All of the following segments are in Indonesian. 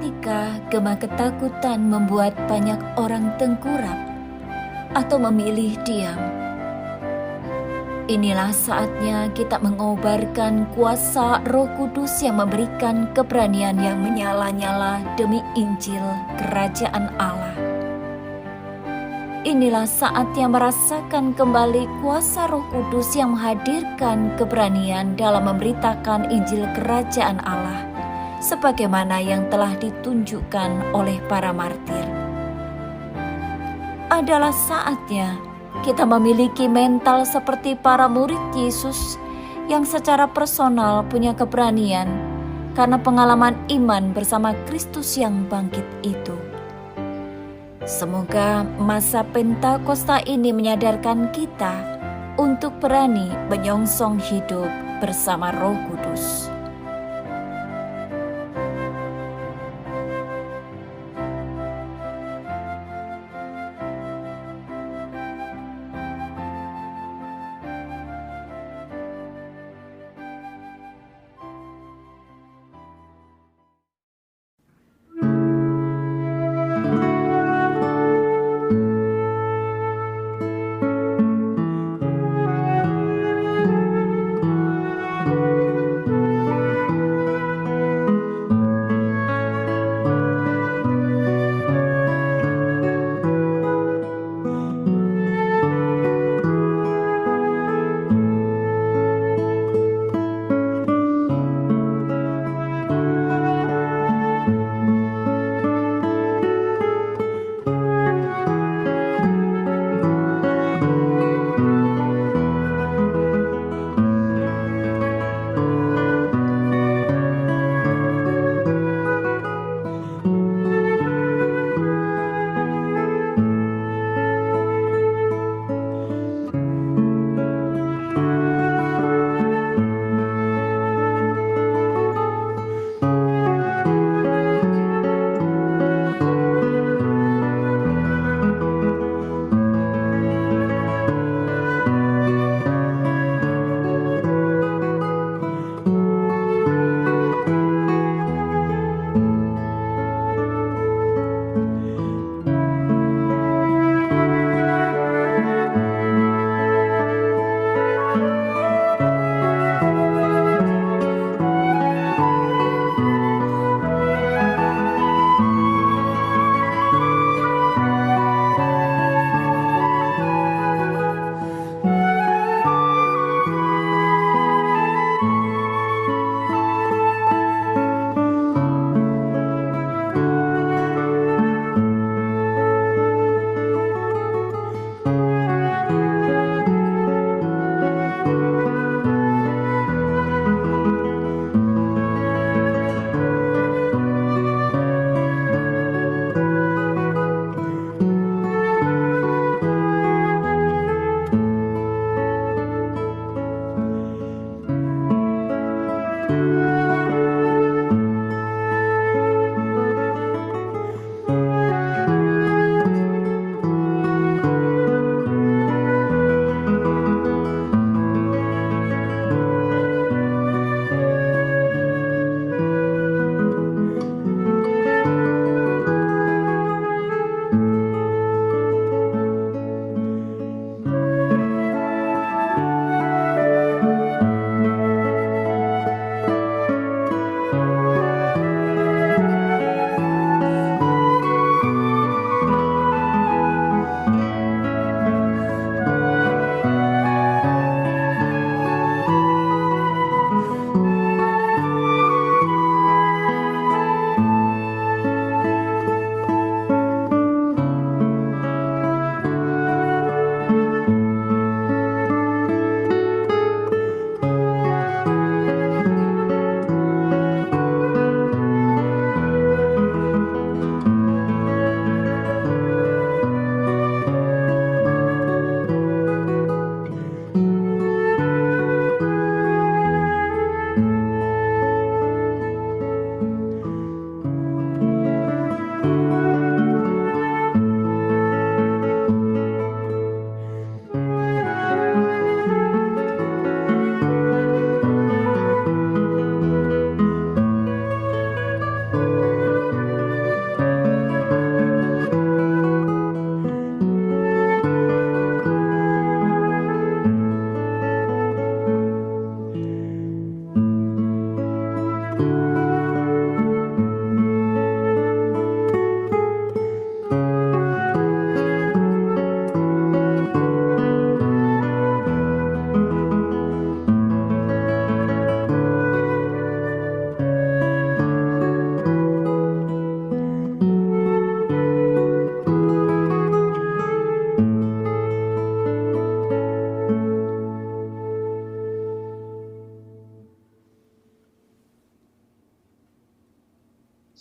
ketika gema ketakutan membuat banyak orang tengkurap atau memilih diam. Inilah saatnya kita mengobarkan kuasa Roh Kudus yang memberikan keberanian yang menyala-nyala demi Injil Kerajaan Allah. Inilah saatnya merasakan kembali kuasa Roh Kudus yang menghadirkan keberanian dalam memberitakan Injil Kerajaan Allah, sebagaimana yang telah ditunjukkan oleh para martir. Adalah saatnya kita memiliki mental seperti para murid Yesus yang secara personal punya keberanian karena pengalaman iman bersama Kristus yang bangkit itu. Semoga masa Pentakosta ini menyadarkan kita untuk berani menyongsong hidup bersama Roh Kudus.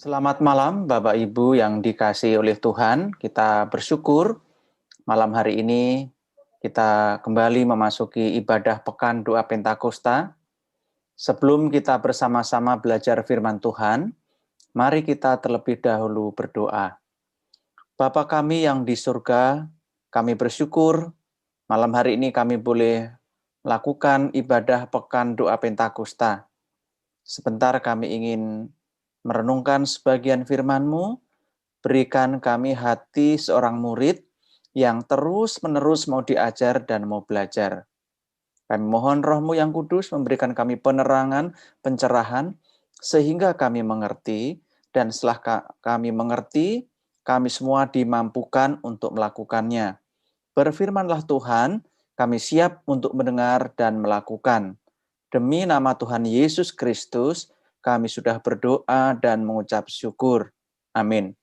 Selamat malam Bapak Ibu yang dikasihi oleh Tuhan. Kita bersyukur malam hari ini kita kembali memasuki ibadah Pekan Doa Pentakosta. Sebelum kita bersama-sama belajar firman Tuhan, mari kita terlebih dahulu berdoa. Bapa kami yang di surga, kami bersyukur malam hari ini kami boleh melakukan ibadah Pekan Doa Pentakosta. Sebentar kami ingin merenungkan sebagian firman-Mu, berikan kami hati seorang murid yang terus-menerus mau diajar dan mau belajar. Kami mohon Roh-Mu yang kudus memberikan kami penerangan, pencerahan, sehingga kami mengerti, dan setelah kami mengerti, kami semua dimampukan untuk melakukannya. Berfirmanlah Tuhan, kami siap untuk mendengar dan melakukan. Demi nama Tuhan Yesus Kristus, kami sudah berdoa dan mengucap syukur. Amin.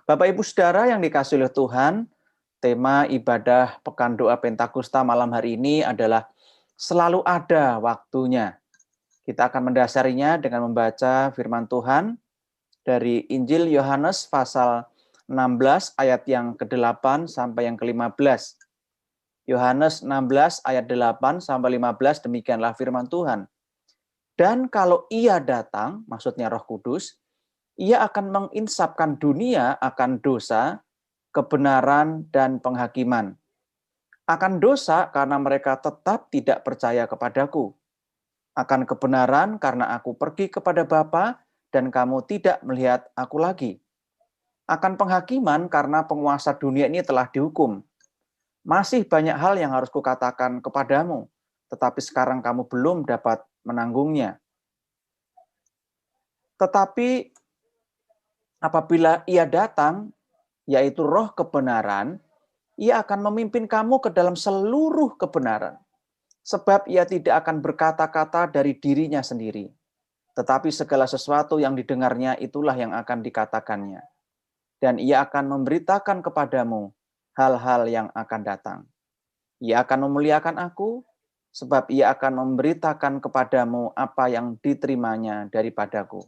Bapak Ibu Saudara yang dikasihi oleh Tuhan, tema ibadah Pekan Doa Pentakosta malam hari ini adalah selalu ada waktunya. Kita akan mendasarinya dengan membaca firman Tuhan dari Injil Yohanes pasal 16 ayat yang ke-8 sampai yang ke-15. Yohanes 16 ayat 8 sampai 15, demikianlah firman Tuhan. Dan kalau Ia datang, maksudnya Roh Kudus, Ia akan menginsapkan dunia akan dosa, kebenaran, dan penghakiman. Akan dosa karena mereka tetap tidak percaya kepadaku. Akan kebenaran karena aku pergi kepada Bapa dan kamu tidak melihat aku lagi. Akan penghakiman karena penguasa dunia ini telah dihukum. Masih banyak hal yang harus kukatakan kepadamu, tetapi sekarang kamu belum dapat menanggungnya. Tetapi apabila Ia datang, yaitu Roh kebenaran, Ia akan memimpin kamu ke dalam seluruh kebenaran. Sebab Ia tidak akan berkata-kata dari dirinya sendiri, tetapi segala sesuatu yang didengarnya itulah yang akan dikatakannya. Dan Ia akan memberitakan kepadamu hal-hal yang akan datang. Ia akan memuliakan aku, sebab Ia akan memberitakan kepadamu apa yang diterimanya daripadaku.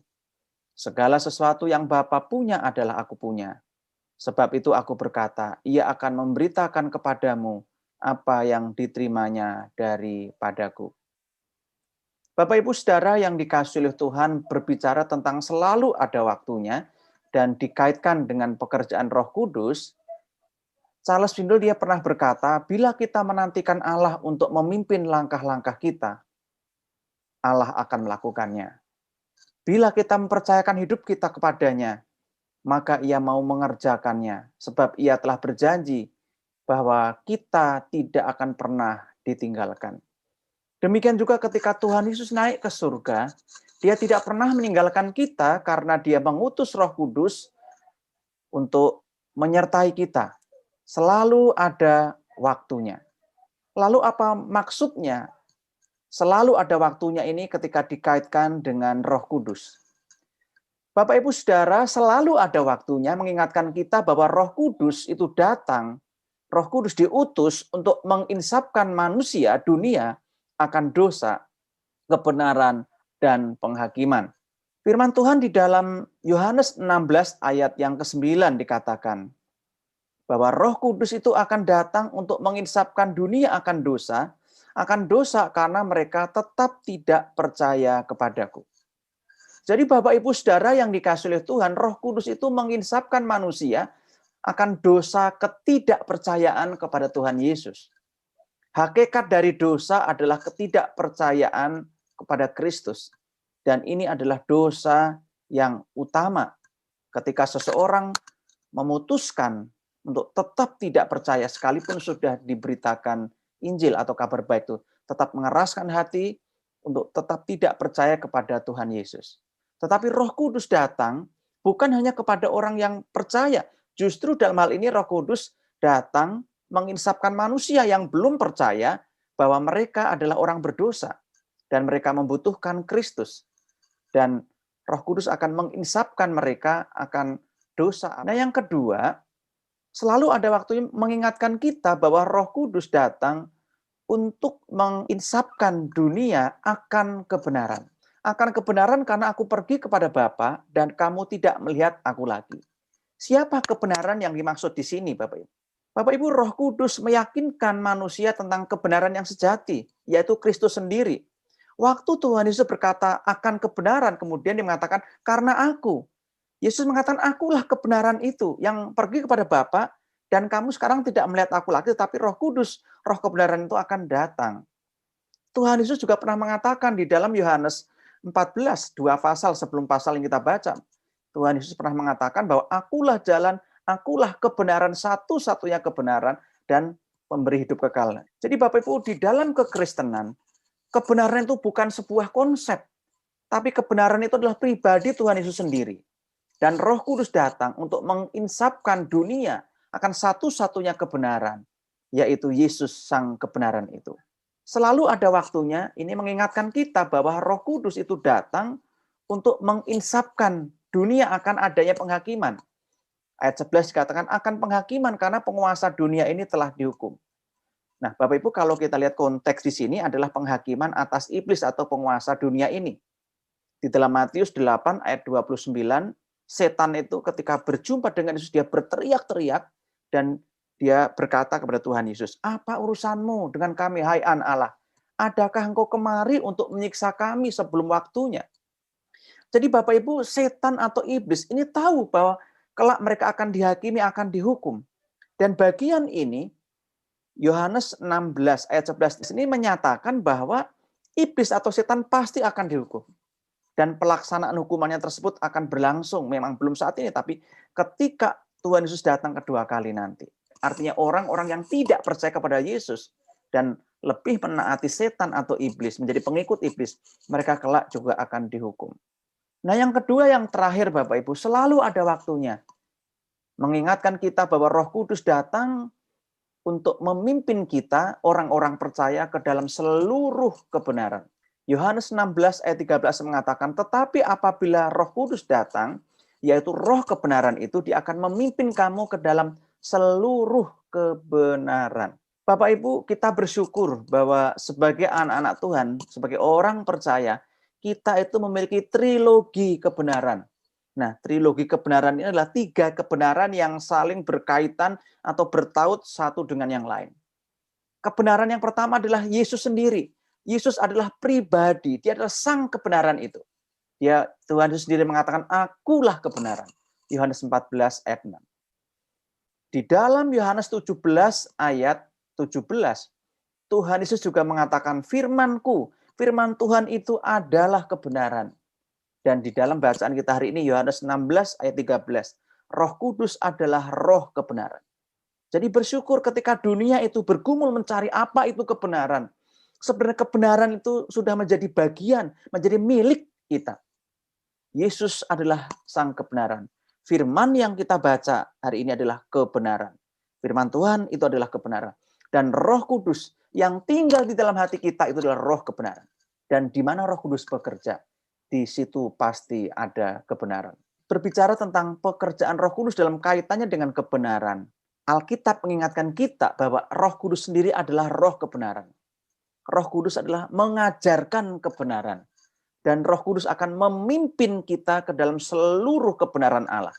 Segala sesuatu yang Bapa punya adalah aku punya. Sebab itu aku berkata, Ia akan memberitakan kepadamu apa yang diterimanya daripadaku. Bapak Ibu Saudara yang dikasihi oleh Tuhan berbicara tentang selalu ada waktunya dan dikaitkan dengan pekerjaan Roh Kudus. Charles Swindoll dia pernah berkata, bila kita menantikan Allah untuk memimpin langkah-langkah kita, Allah akan melakukannya. Bila kita mempercayakan hidup kita kepadanya, maka Ia mau mengerjakannya, sebab Ia telah berjanji bahwa kita tidak akan pernah ditinggalkan. Demikian juga ketika Tuhan Yesus naik ke surga, Dia tidak pernah meninggalkan kita karena Dia mengutus Roh Kudus untuk menyertai kita. Selalu ada waktunya. Lalu apa maksudnya? Selalu ada waktunya ini ketika dikaitkan dengan Roh Kudus. Bapak Ibu Saudara, selalu ada waktunya mengingatkan kita bahwa Roh Kudus itu datang, Roh Kudus diutus untuk menginsapkan manusia, dunia, akan dosa, kebenaran, dan penghakiman. Firman Tuhan di dalam Yohanes 16 ayat yang ke-9 dikatakan, bahwa Roh Kudus itu akan datang untuk menginsapkan dunia akan dosa karena mereka tetap tidak percaya kepadaku. Jadi Bapak Ibu Saudara yang dikasihi oleh Tuhan, Roh Kudus itu menginsapkan manusia akan dosa ketidakpercayaan kepada Tuhan Yesus. Hakikat dari dosa adalah ketidakpercayaan kepada Kristus. Dan ini adalah dosa yang utama. Ketika seseorang memutuskan untuk tetap tidak percaya sekalipun sudah diberitakan Injil atau kabar baik itu, tetap mengeraskan hati untuk tetap tidak percaya kepada Tuhan Yesus. Tetapi Roh Kudus datang bukan hanya kepada orang yang percaya, justru dalam hal ini Roh Kudus datang menginsapkan manusia yang belum percaya bahwa mereka adalah orang berdosa dan mereka membutuhkan Kristus. Dan Roh Kudus akan menginsapkan mereka akan dosa. Nah, yang kedua, selalu ada waktunya mengingatkan kita bahwa Roh Kudus datang untuk menginsapkan dunia akan kebenaran. Akan kebenaran karena aku pergi kepada Bapa dan kamu tidak melihat aku lagi. Siapa kebenaran yang dimaksud di sini, Bapak Ibu? Bapak Ibu, Roh Kudus meyakinkan manusia tentang kebenaran yang sejati, yaitu Kristus sendiri. Waktu Tuhan Yesus berkata akan kebenaran, kemudian dia mengatakan karena aku. Yesus mengatakan akulah kebenaran itu yang pergi kepada Bapa dan kamu sekarang tidak melihat aku lagi, tetapi Roh Kudus, Roh kebenaran itu akan datang. Tuhan Yesus juga pernah mengatakan di dalam Yohanes 14, 2 pasal sebelum pasal yang kita baca. Tuhan Yesus pernah mengatakan bahwa akulah jalan, akulah kebenaran, satu-satunya kebenaran, dan pemberi hidup kekal. Jadi Bapak Ibu, di dalam kekristenan, kebenaran itu bukan sebuah konsep, tapi kebenaran itu adalah pribadi Tuhan Yesus sendiri. Dan Roh Kudus datang untuk menginsapkan dunia akan satu-satunya kebenaran, yaitu Yesus sang kebenaran itu. Selalu ada waktunya, ini mengingatkan kita bahwa Roh Kudus itu datang untuk menginsapkan dunia akan adanya penghakiman. Ayat 11 dikatakan akan penghakiman karena penguasa dunia ini telah dihukum. Nah, Bapak Ibu, kalau kita lihat konteks di sini adalah penghakiman atas iblis atau penguasa dunia ini. Di dalam Matius 8 ayat 29, setan itu ketika berjumpa dengan Yesus, dia berteriak-teriak dan dia berkata kepada Tuhan Yesus, apa urusanmu dengan kami, hai anak Allah? Adakah engkau kemari untuk menyiksa kami sebelum waktunya? Jadi Bapak Ibu, setan atau iblis ini tahu bahwa kelak mereka akan dihakimi, akan dihukum. Dan bagian ini, Yohanes 16 ayat 11 di sini menyatakan bahwa iblis atau setan pasti akan dihukum. Dan pelaksanaan hukumannya tersebut akan berlangsung, memang belum saat ini, tapi ketika Tuhan Yesus datang kedua kali nanti. Artinya orang-orang yang tidak percaya kepada Yesus dan lebih menaati setan atau iblis, menjadi pengikut iblis, mereka kelak juga akan dihukum. Nah, yang kedua, yang terakhir Bapak Ibu, selalu ada waktunya. Mengingatkan kita bahwa Roh Kudus datang untuk memimpin kita, orang-orang percaya, ke dalam seluruh kebenaran. Yohanes 16 ayat 13 mengatakan, tetapi apabila Roh Kudus datang, yaitu Roh kebenaran itu, dia akan memimpin kamu ke dalam seluruh kebenaran. Bapak Ibu, kita bersyukur bahwa sebagai anak-anak Tuhan, sebagai orang percaya, kita itu memiliki trilogi kebenaran. Nah, trilogi kebenaran ini adalah 3 kebenaran yang saling berkaitan atau bertaut satu dengan yang lain. Kebenaran yang pertama adalah Yesus sendiri. Yesus adalah pribadi, dia adalah sang kebenaran itu. Tuhan Yesus sendiri mengatakan, akulah kebenaran. Yohanes 14 ayat 6. Di dalam Yohanes 17 ayat 17, Tuhan Yesus juga mengatakan, firman-Ku, firman Tuhan itu adalah kebenaran. Dan di dalam bacaan kita hari ini, Yohanes 16 ayat 13, Roh Kudus adalah roh kebenaran. Jadi bersyukur ketika dunia itu bergumul mencari apa itu kebenaran. Sebenarnya kebenaran itu sudah menjadi bagian, menjadi milik kita. Yesus adalah sang kebenaran. Firman yang kita baca hari ini adalah kebenaran. Firman Tuhan itu adalah kebenaran. Dan Roh Kudus yang tinggal di dalam hati kita itu adalah roh kebenaran. Dan di mana Roh Kudus bekerja, di situ pasti ada kebenaran. Berbicara tentang pekerjaan Roh Kudus dalam kaitannya dengan kebenaran, Alkitab mengingatkan kita bahwa Roh Kudus sendiri adalah roh kebenaran. Roh Kudus adalah mengajarkan kebenaran. Dan Roh Kudus akan memimpin kita ke dalam seluruh kebenaran Allah.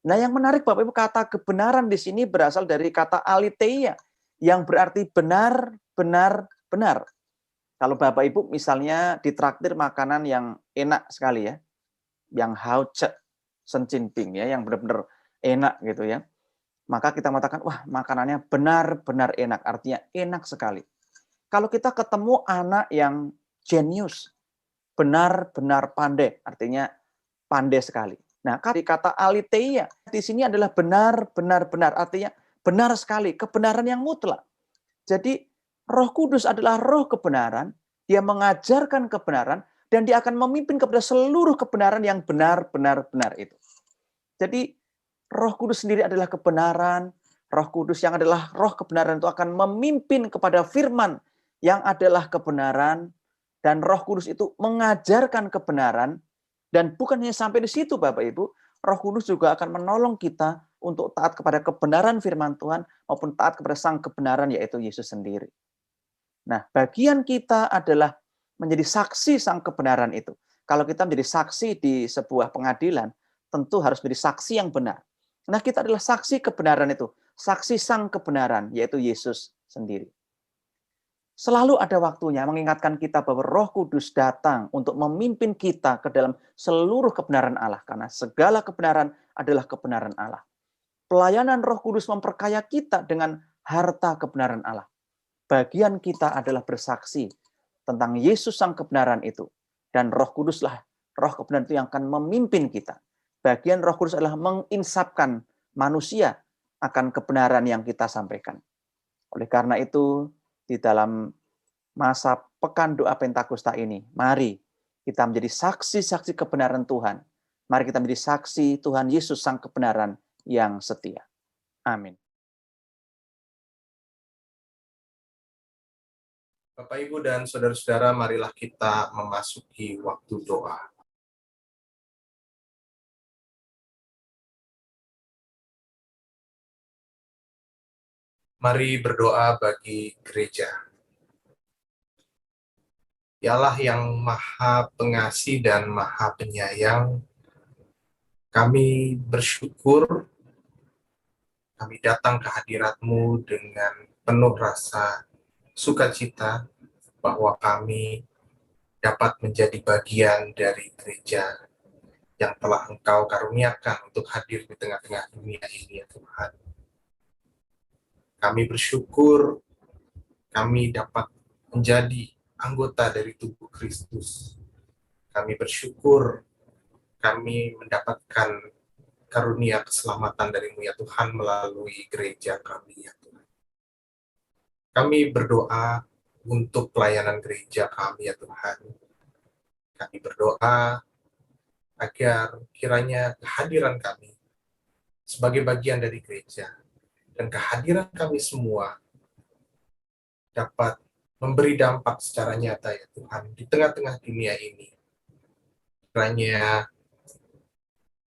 Nah, yang menarik Bapak Ibu, kata kebenaran di sini berasal dari kata aletheia, yang berarti benar, benar, benar. Kalau Bapak Ibu misalnya ditraktir makanan yang enak sekali ya, yang hauce, sencinping ya, yang benar-benar enak gitu ya, maka kita mengatakan, wah makanannya benar-benar enak, artinya enak sekali. Kalau kita ketemu anak yang jenius, benar-benar pandai, artinya pandai sekali. Nah, kata aletheia di sini adalah benar-benar benar, artinya benar sekali, kebenaran yang mutlak. Jadi Roh Kudus adalah roh kebenaran, dia mengajarkan kebenaran, dan dia akan memimpin kepada seluruh kebenaran yang benar-benar benar itu. Jadi Roh Kudus sendiri adalah kebenaran, Roh Kudus yang adalah roh kebenaran itu akan memimpin kepada firman yang adalah kebenaran, dan Roh Kudus itu mengajarkan kebenaran. Dan bukan hanya sampai di situ Bapak Ibu, Roh Kudus juga akan menolong kita untuk taat kepada kebenaran firman Tuhan maupun taat kepada sang kebenaran yaitu Yesus sendiri. Nah, bagian kita adalah menjadi saksi sang kebenaran itu. Kalau kita menjadi saksi di sebuah pengadilan, tentu harus menjadi saksi yang benar. Nah, kita adalah saksi kebenaran itu, saksi sang kebenaran, yaitu Yesus sendiri. Selalu ada waktunya mengingatkan kita bahwa Roh Kudus datang untuk memimpin kita ke dalam seluruh kebenaran Allah, karena segala kebenaran adalah kebenaran Allah. Pelayanan Roh Kudus memperkaya kita dengan harta kebenaran Allah. Bagian kita adalah bersaksi tentang Yesus sang kebenaran itu, dan Roh Kuduslah Roh kebenaran itu yang akan memimpin kita. Bagian Roh Kudus adalah menginsapkan manusia akan kebenaran yang kita sampaikan. Oleh karena itu, di dalam masa Pekan Doa Pentakosta ini, mari kita menjadi saksi-saksi kebenaran Tuhan. Mari kita menjadi saksi Tuhan Yesus sang kebenaran yang setia. Amin. Bapak, Ibu, dan saudara-saudara, marilah kita memasuki waktu doa. Mari berdoa bagi gereja. Ya Allah yang Maha Pengasih dan Maha Penyayang, kami bersyukur kami datang ke hadirat-Mu dengan penuh rasa sukacita bahwa kami dapat menjadi bagian dari gereja yang telah Engkau karuniakan untuk hadir di tengah-tengah dunia ini, ya Tuhan. Kami bersyukur kami dapat menjadi anggota dari tubuh Kristus. Kami bersyukur kami mendapatkan karunia keselamatan dari-Mu, ya Tuhan, melalui gereja kami, ya Tuhan. Kami berdoa untuk pelayanan gereja kami, ya Tuhan. Kami berdoa agar kiranya kehadiran kami sebagai bagian dari gereja dan kehadiran kami semua dapat memberi dampak secara nyata, ya Tuhan, di tengah-tengah dunia ini. Kiranya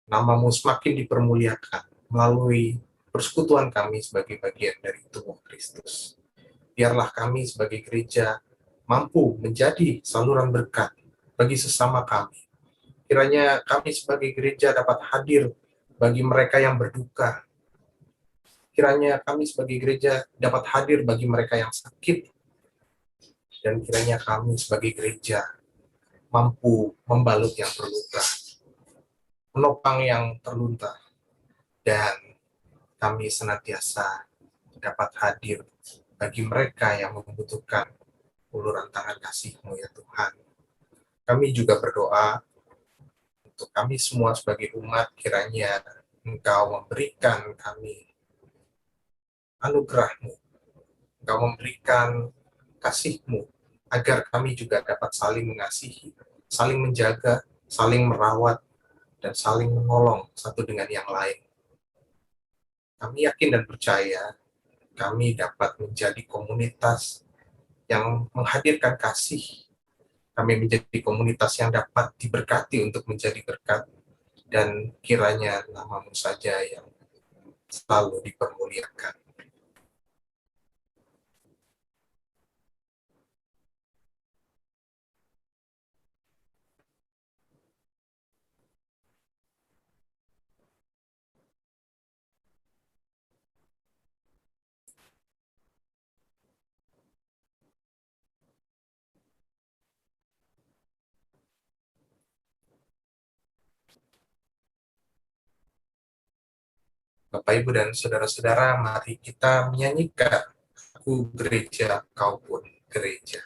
nama-Mu semakin dipermuliakan melalui persekutuan kami sebagai bagian dari tubuh Kristus. Biarlah kami sebagai gereja mampu menjadi saluran berkat bagi sesama kami. Kiranya kami sebagai gereja dapat hadir bagi mereka yang berduka. Kiranya kami sebagai gereja dapat hadir bagi mereka yang sakit. Dan kiranya kami sebagai gereja mampu membalut yang terluka, menopang yang terlunta, dan kami senantiasa dapat hadir bagi mereka yang membutuhkan uluran tangan kasih-Mu, ya Tuhan. Kami juga berdoa untuk kami semua sebagai umat, kiranya Engkau memberikan kami anugerah-Mu, Engkau memberikan kasih-Mu, agar kami juga dapat saling mengasihi, saling menjaga, saling merawat, dan saling menolong satu dengan yang lain. Kami yakin dan percaya kami dapat menjadi komunitas yang menghadirkan kasih. Kami menjadi komunitas yang dapat diberkati untuk menjadi berkat, dan kiranya nama-Mu saja yang selalu dipermuliakan. Bapak, Ibu, dan saudara-saudara, mari kita menyanyikan Aku Gereja, Kau Pun Gereja.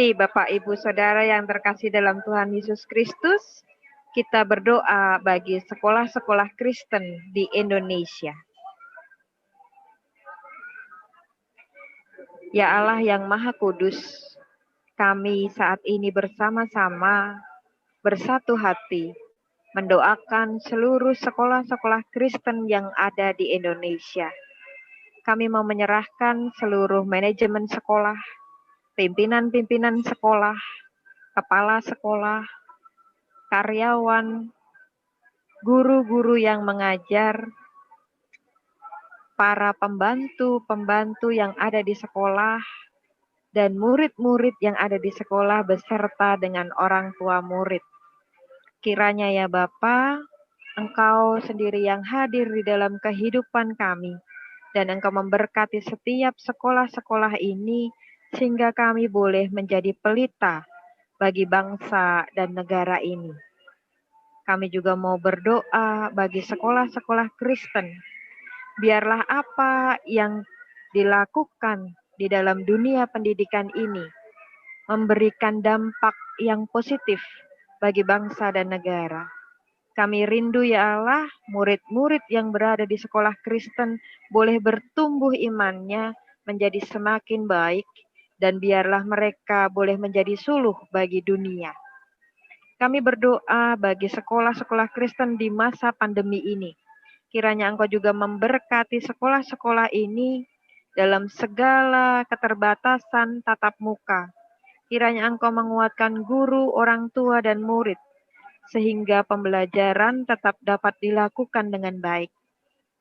Mari Bapak Ibu Saudara yang terkasih dalam Tuhan Yesus Kristus, kita berdoa bagi sekolah-sekolah Kristen di Indonesia. Ya Allah yang Maha Kudus, kami saat ini bersama-sama bersatu hati mendoakan seluruh sekolah-sekolah Kristen yang ada di Indonesia. Kami mau menyerahkan seluruh manajemen sekolah, pimpinan-pimpinan sekolah, kepala sekolah, karyawan, guru-guru yang mengajar, para pembantu-pembantu yang ada di sekolah, dan murid-murid yang ada di sekolah beserta dengan orang tua murid. Kiranya ya Bapa, Engkau sendiri yang hadir di dalam kehidupan kami, dan Engkau memberkati setiap sekolah-sekolah ini, sehingga kami boleh menjadi pelita bagi bangsa dan negara ini. Kami juga mau berdoa bagi sekolah-sekolah Kristen. Biarlah apa yang dilakukan di dalam dunia pendidikan ini memberikan dampak yang positif bagi bangsa dan negara. Kami rindu ya Allah, murid-murid yang berada di sekolah Kristen boleh bertumbuh imannya menjadi semakin baik, dan biarlah mereka boleh menjadi suluh bagi dunia. Kami berdoa bagi sekolah-sekolah Kristen di masa pandemi ini. Kiranya Engkau juga memberkati sekolah-sekolah ini dalam segala keterbatasan tatap muka. Kiranya Engkau menguatkan guru, orang tua, dan murid, sehingga pembelajaran tetap dapat dilakukan dengan baik.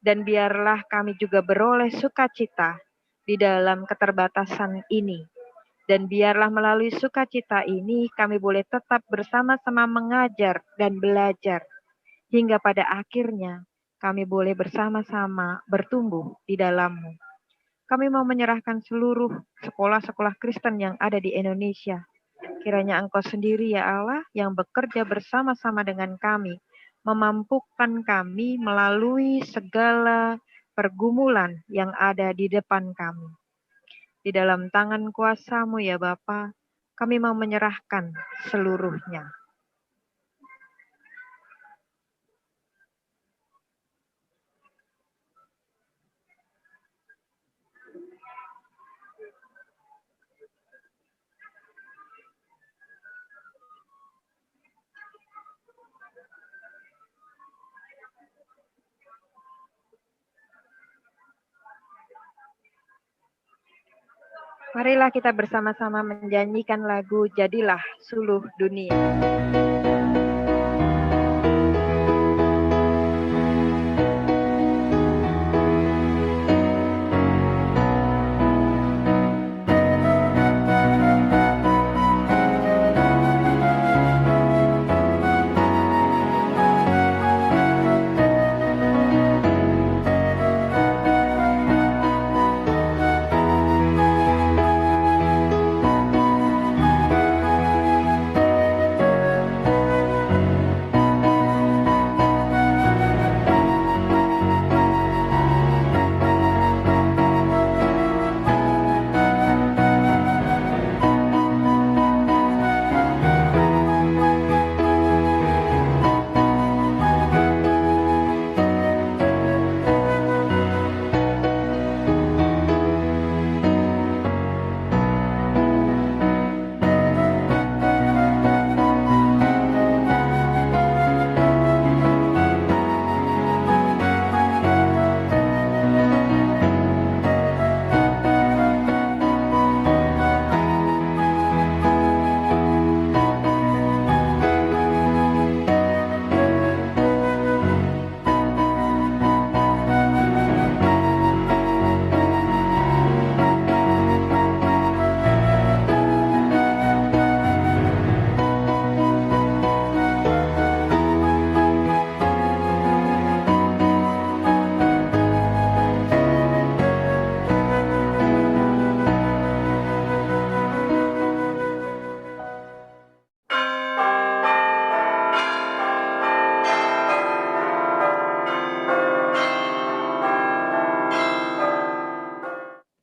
Dan biarlah kami juga beroleh sukacita di dalam keterbatasan ini. Dan biarlah melalui sukacita ini kami boleh tetap bersama-sama mengajar dan belajar, hingga pada akhirnya kami boleh bersama-sama bertumbuh di dalam-Mu. Kami mau menyerahkan seluruh sekolah-sekolah Kristen yang ada di Indonesia. Kiranya Engkau sendiri ya Allah yang bekerja bersama-sama dengan kami, memampukan kami melalui segala pergumulan yang ada di depan kami. Di dalam tangan kuasa-Mu ya Bapa, kami mau menyerahkan seluruhnya. Marilah kita bersama-sama menyanyikan lagu Jadilah Suluh Dunia.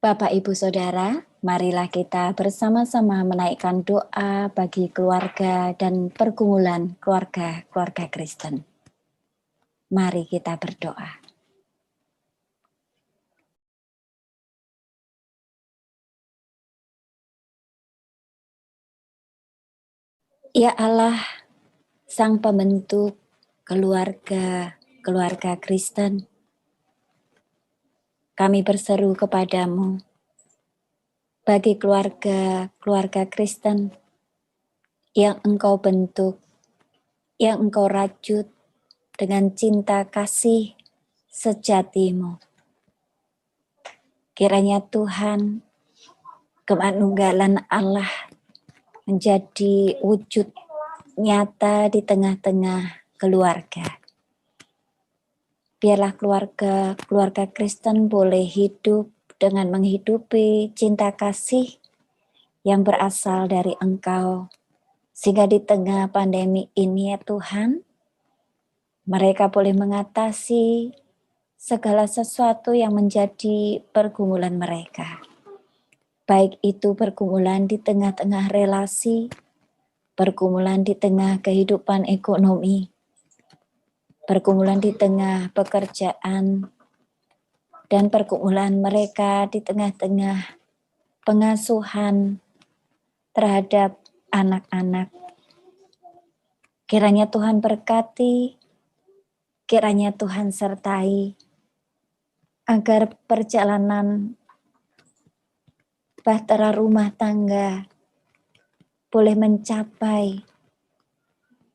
Bapak, Ibu, Saudara, marilah kita bersama-sama menaikkan doa bagi keluarga dan pergumulan keluarga Kristen. Mari kita berdoa. Ya Allah, Sang Pembentuk keluarga Kristen, kami berseru kepadamu bagi keluarga Kristen yang Engkau bentuk, yang Engkau rajut dengan cinta kasih sejatimu. Kiranya Tuhan, kemanunggalan Allah menjadi wujud nyata di tengah-tengah keluarga. Biarlah keluarga Kristen boleh hidup dengan menghidupi cinta kasih yang berasal dari Engkau. Sehingga di tengah pandemi ini ya Tuhan, mereka boleh mengatasi segala sesuatu yang menjadi pergumulan mereka. Baik itu pergumulan di tengah-tengah relasi, pergumulan di tengah kehidupan ekonomi, pergumulan di tengah pekerjaan, dan pergumulan mereka di tengah-tengah pengasuhan terhadap anak-anak. Kiranya Tuhan berkati, kiranya Tuhan sertai, agar perjalanan bahtera rumah tangga boleh mencapai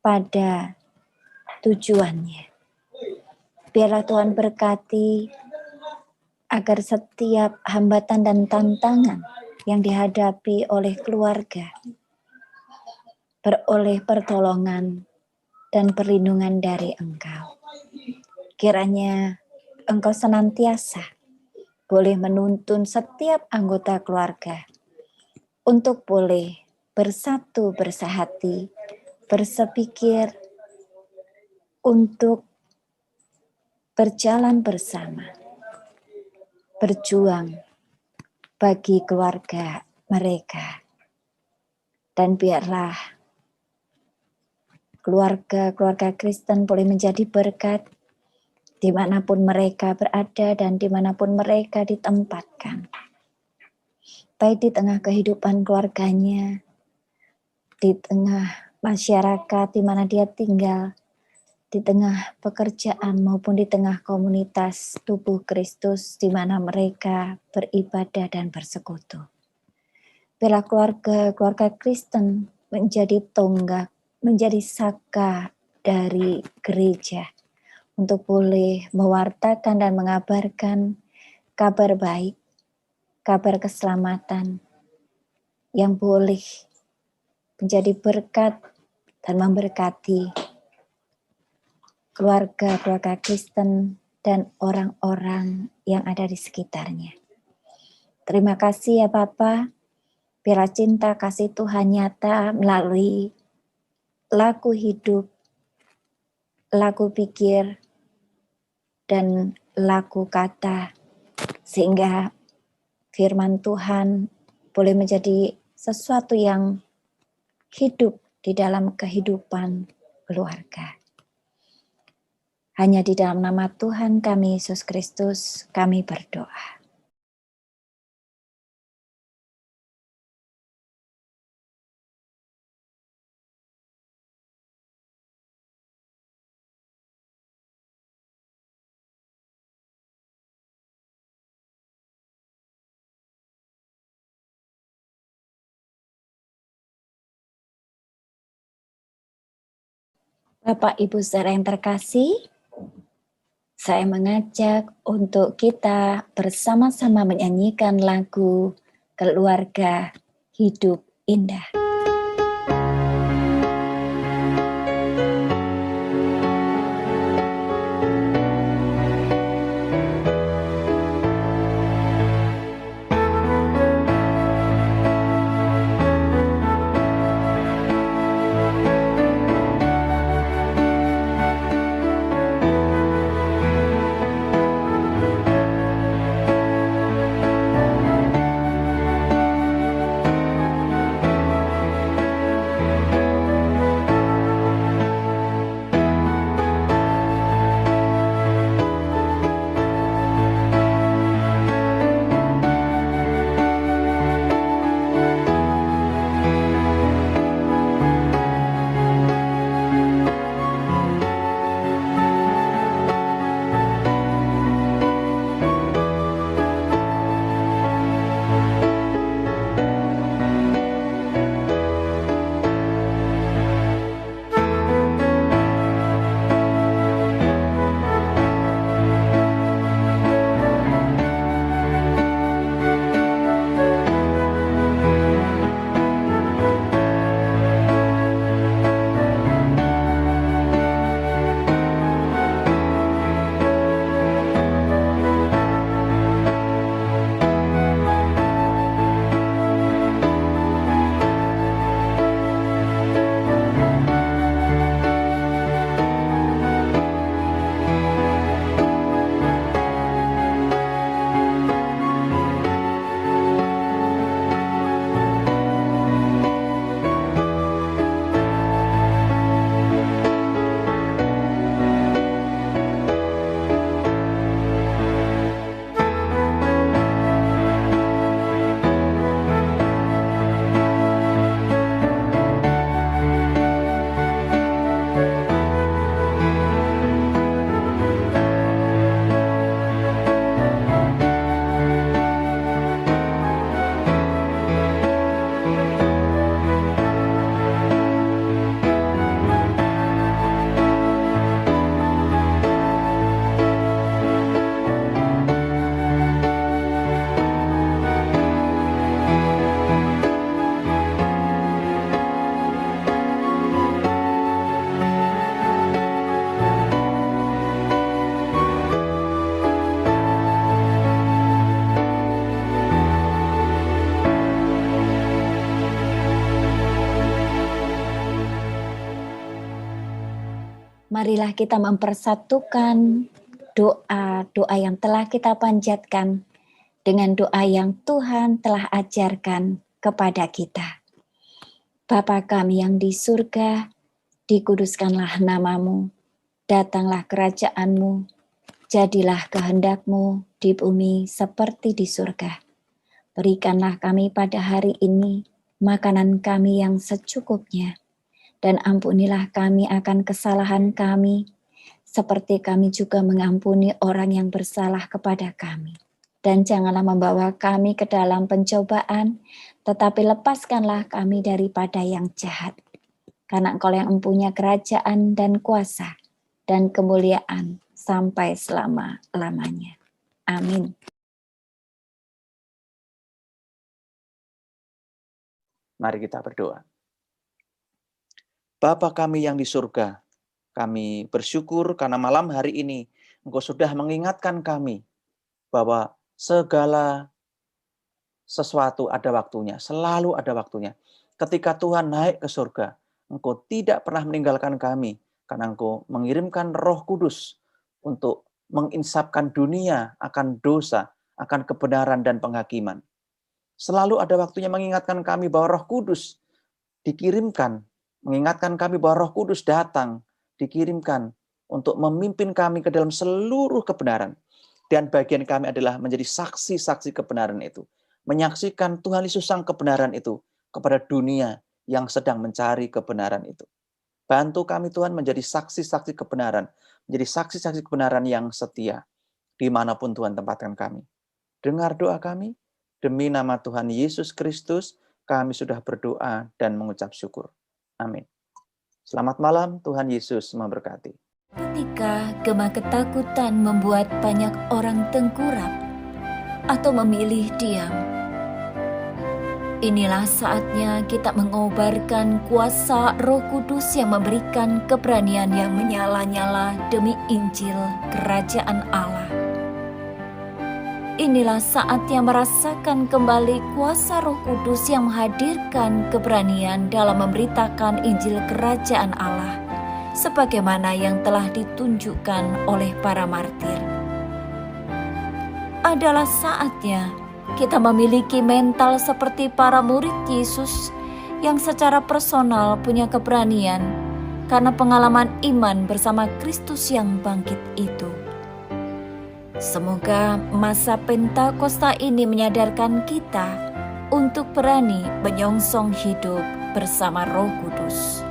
pada tujuannya. Biarlah Tuhan berkati agar setiap hambatan dan tantangan yang dihadapi oleh keluarga beroleh pertolongan dan perlindungan dari Engkau. Kiranya Engkau senantiasa boleh menuntun setiap anggota keluarga untuk boleh bersatu, bersehati, bersepikir, untuk berjalan bersama, berjuang bagi keluarga mereka. Dan biarlah keluarga Kristen boleh menjadi berkat dimanapun mereka berada dan dimanapun mereka ditempatkan. Baik di tengah kehidupan keluarganya, di tengah masyarakat di mana dia tinggal, di tengah pekerjaan maupun di tengah komunitas tubuh Kristus di mana mereka beribadah dan bersekutu. Biarlah keluarga Kristen menjadi tonggak, menjadi saka dari gereja untuk boleh mewartakan dan mengabarkan kabar baik, kabar keselamatan yang boleh menjadi berkat dan memberkati keluarga Kristen dan orang-orang yang ada di sekitarnya. Terima kasih ya Bapa, biarlah cinta kasih Tuhan nyata melalui laku hidup, laku pikir, dan laku kata, sehingga firman Tuhan boleh menjadi sesuatu yang hidup di dalam kehidupan keluarga. Hanya di dalam nama Tuhan kami Yesus Kristus kami berdoa. Bapak Ibu saudara yang terkasih, saya mengajak untuk kita bersama-sama menyanyikan lagu Keluarga Hidup Indah. Marilah kita mempersatukan doa-doa yang telah kita panjatkan dengan doa yang Tuhan telah ajarkan kepada kita. Bapa kami yang di surga, dikuduskanlah namamu, datanglah kerajaan-Mu, jadilah kehendak-Mu di bumi seperti di surga. Berikanlah kami pada hari ini makanan kami yang secukupnya, dan ampunilah kami akan kesalahan kami, seperti kami juga mengampuni orang yang bersalah kepada kami. Dan janganlah membawa kami ke dalam pencobaan, tetapi lepaskanlah kami daripada yang jahat. Karena Engkau yang mempunyai kerajaan dan kuasa dan kemuliaan sampai selama-lamanya. Amin. Mari kita berdoa. Bapa kami yang di surga, kami bersyukur karena malam hari ini Engkau sudah mengingatkan kami bahwa segala sesuatu ada waktunya, selalu ada waktunya. Ketika Tuhan naik ke surga, Engkau tidak pernah meninggalkan kami, karena Engkau mengirimkan Roh Kudus untuk menginsapkan dunia akan dosa, akan kebenaran dan penghakiman. Selalu ada waktunya mengingatkan kami bahwa Roh Kudus dikirimkan, mengingatkan kami bahwa Roh Kudus datang, dikirimkan untuk memimpin kami ke dalam seluruh kebenaran. Dan bagian kami adalah menjadi saksi-saksi kebenaran itu. Menyaksikan Tuhan Yesus Sang kebenaran itu kepada dunia yang sedang mencari kebenaran itu. Bantu kami Tuhan menjadi saksi-saksi kebenaran, menjadi saksi-saksi kebenaran yang setia, dimanapun Tuhan tempatkan kami. Dengar doa kami, demi nama Tuhan Yesus Kristus, kami sudah berdoa dan mengucap syukur. Amin. Selamat malam, Tuhan Yesus memberkati. Ketika gema ketakutan membuat banyak orang tengkurap atau memilih diam, inilah saatnya kita mengobarkan kuasa Roh Kudus yang memberikan keberanian yang menyala-nyala demi Injil Kerajaan Allah. Inilah saatnya merasakan kembali kuasa Roh Kudus yang menghadirkan keberanian dalam memberitakan Injil Kerajaan Allah, sebagaimana yang telah ditunjukkan oleh para martir. Adalah saatnya kita memiliki mental seperti para murid Yesus yang secara personal punya keberanian karena pengalaman iman bersama Kristus yang bangkit itu. Semoga masa Pentakosta ini menyadarkan kita untuk berani menyongsong hidup bersama Roh Kudus.